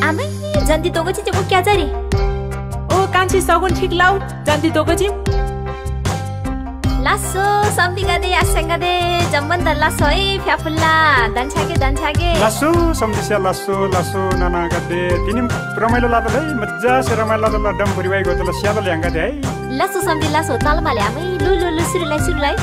आमै जन्ती तोको चाहिँ को क्या जरी ओ कान्छी सगुन ठीक लाउ जन्ती तोको चाहिँ लासो सम्तिका दे आशंका दे जम्बन द लासो है फ्याफुल्ला दन्छाके लासो सम्तिसा लासो नाना गदे तिनी रमाइलो लाद है मज्जा से रमाइलो लाद डम परिवाई गतल स्याद ल्याङ्गा दे है लासो सम्ति लासो तालमाले आमै लु सुरुलाई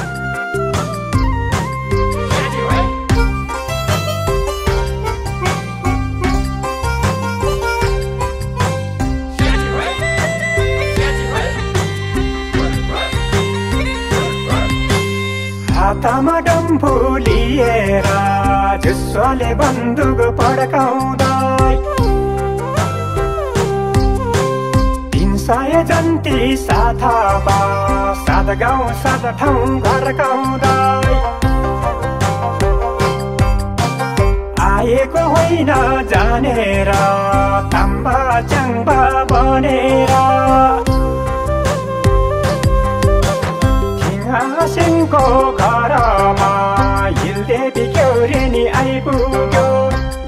हातमा डम्फु लिएर जुस्सोले बन्दुक पड्काउँदै 300 जन्ती साथमा सात गाउँ सात ठाउँ घरकाउँदै आएको होइन जानेर ताम्बा च्याङ्बा बनेर सिंहको घरमा हिलदेवी क्यौरेनी आइपुग्यो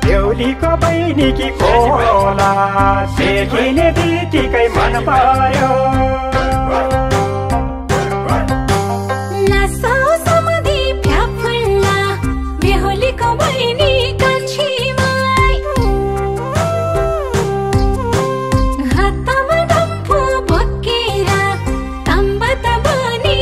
देउलीको बहिनीकी खोला देखिने बित्तिकै मन पर्यो लासो समाधि फ्याफुल्ला बेहुलीको बहिनी कान्छीमाई हातमा डम्फु बोकेर ताम्बा तामानी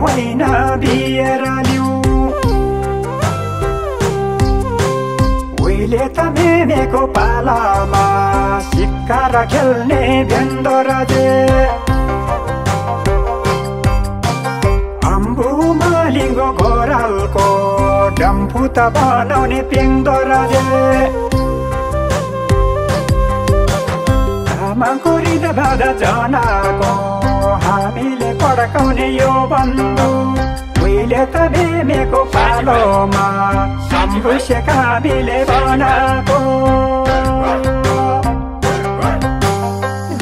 होइन बिएर लिउ उहिले त मेमेको पालामा सिक्का र खेल्ने भेन्दो रजे अम्बु मालिङ्गो घोरालको डम्फु त बनाउने पेङ्दो रजे आमाको हृदय बाधा जनाको हामीले पड्काउने यो बन्दु उहिले त मेमेको पालोमा सम्भुसेका हामीले बनाएको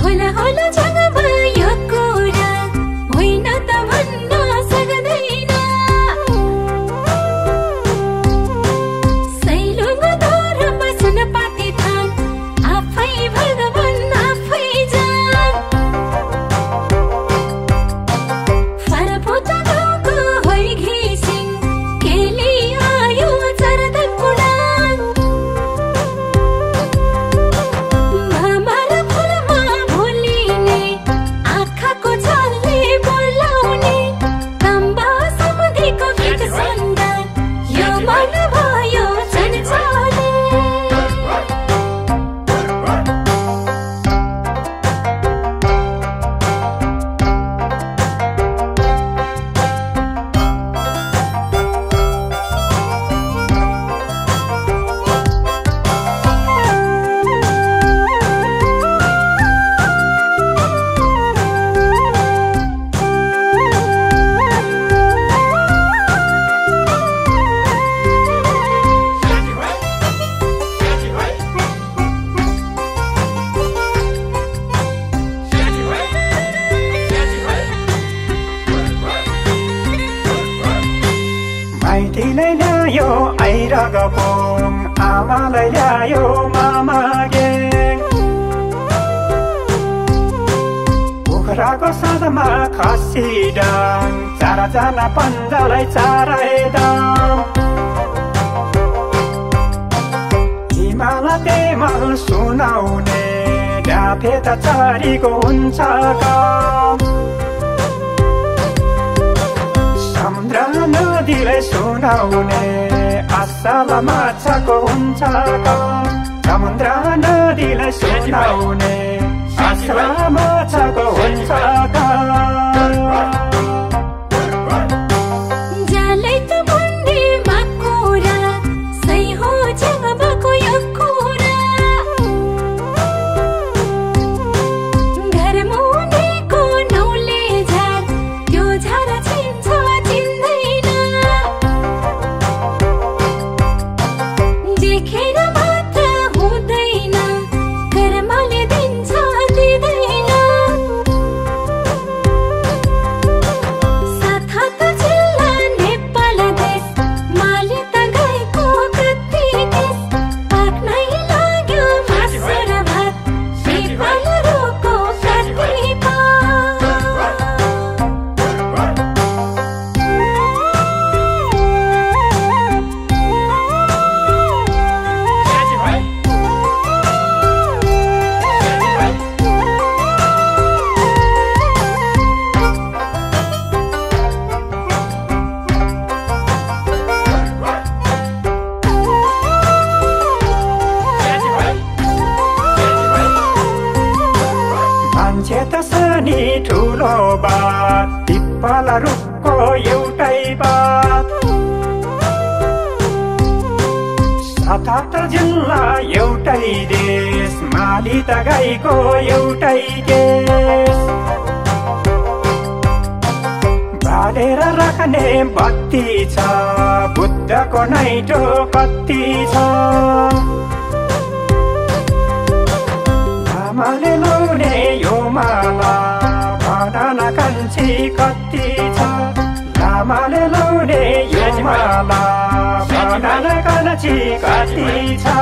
होला होला जगमा यो कुरा होइन त भन्न सक्दैन सैलुङको दौरमा सुन पाते थान आफै भगवान आफै जान फरफोटा गाउँको होइ घिसिङ केली आयो चरदन पुडान मामार फुलमा भुलिने आँखाको जलले बोलाउने ताम्बा समाधिको गीत सुन्दा यो मन भयो चञ्चले माइतीलाई ल्यायो आइरगको आमालाई ल्यायो मामा गेङ कुखुराको साँधमा खसी डाङ चारजना पन्जालाई चारै दाम सुनाउने डाफे त चारीको हुन्छ काम समुद्र नदीलाई सुनाउने असल माछाको हुन्छ काम समुद्र नदीलाई सुनाउने असल माछाको हुन्छ काम ठुलो बात पिपला रुखको एउटै बात ७८ जिल्ला एउटै देश माली त गाईको एउटै केस बालेर राख्ने बत्ती छ बुद्धको नाइटो कति छ लामाले लाउने यो माला भन कान्छी कति छ लामाले लाउने यो माला भन कान्छी कति छ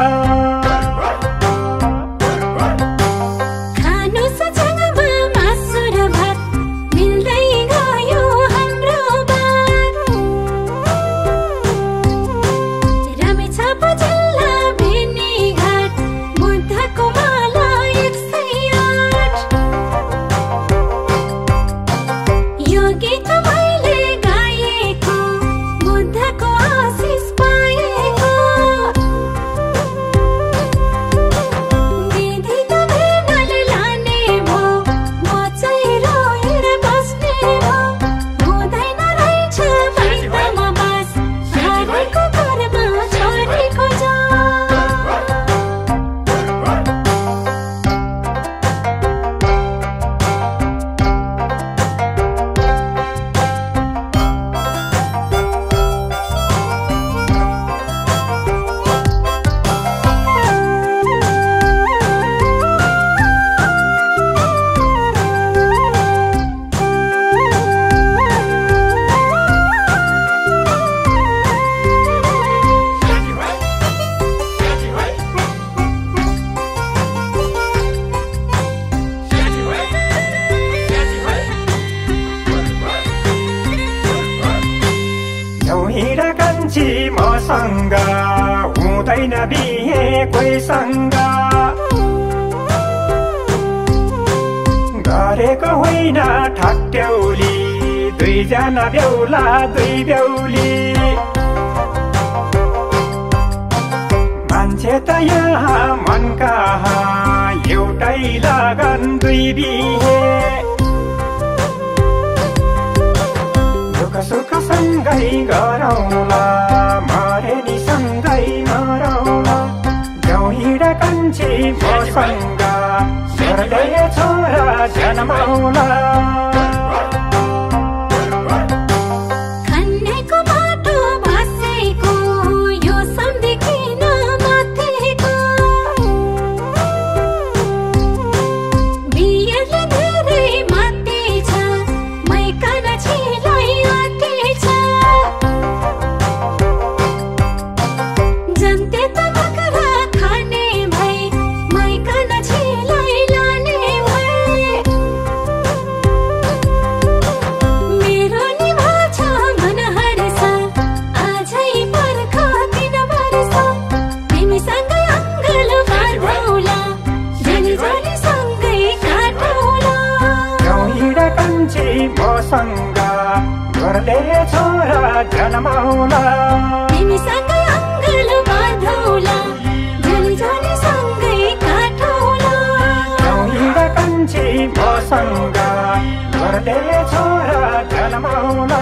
मसँग हुँदैन बिहे कोहीसँग गरेको होइन ठट्यौली दुईजना बेहुला दुई बेहुली मान्छे त यहाँ मन कहाँ एउटै लगन दुई बिहे सुख सँगै गरौँला मरे नि सँगै मरौँला जाउँ हिँड कान्छी मसँग गर्दै छोरा जन्माउला जन्माउला तिमीसँगै अङ्गल बाँधौला झोली झोली सँगै काटौला हिँड कान्छी मसँग गर्दै छोरा जन्माउला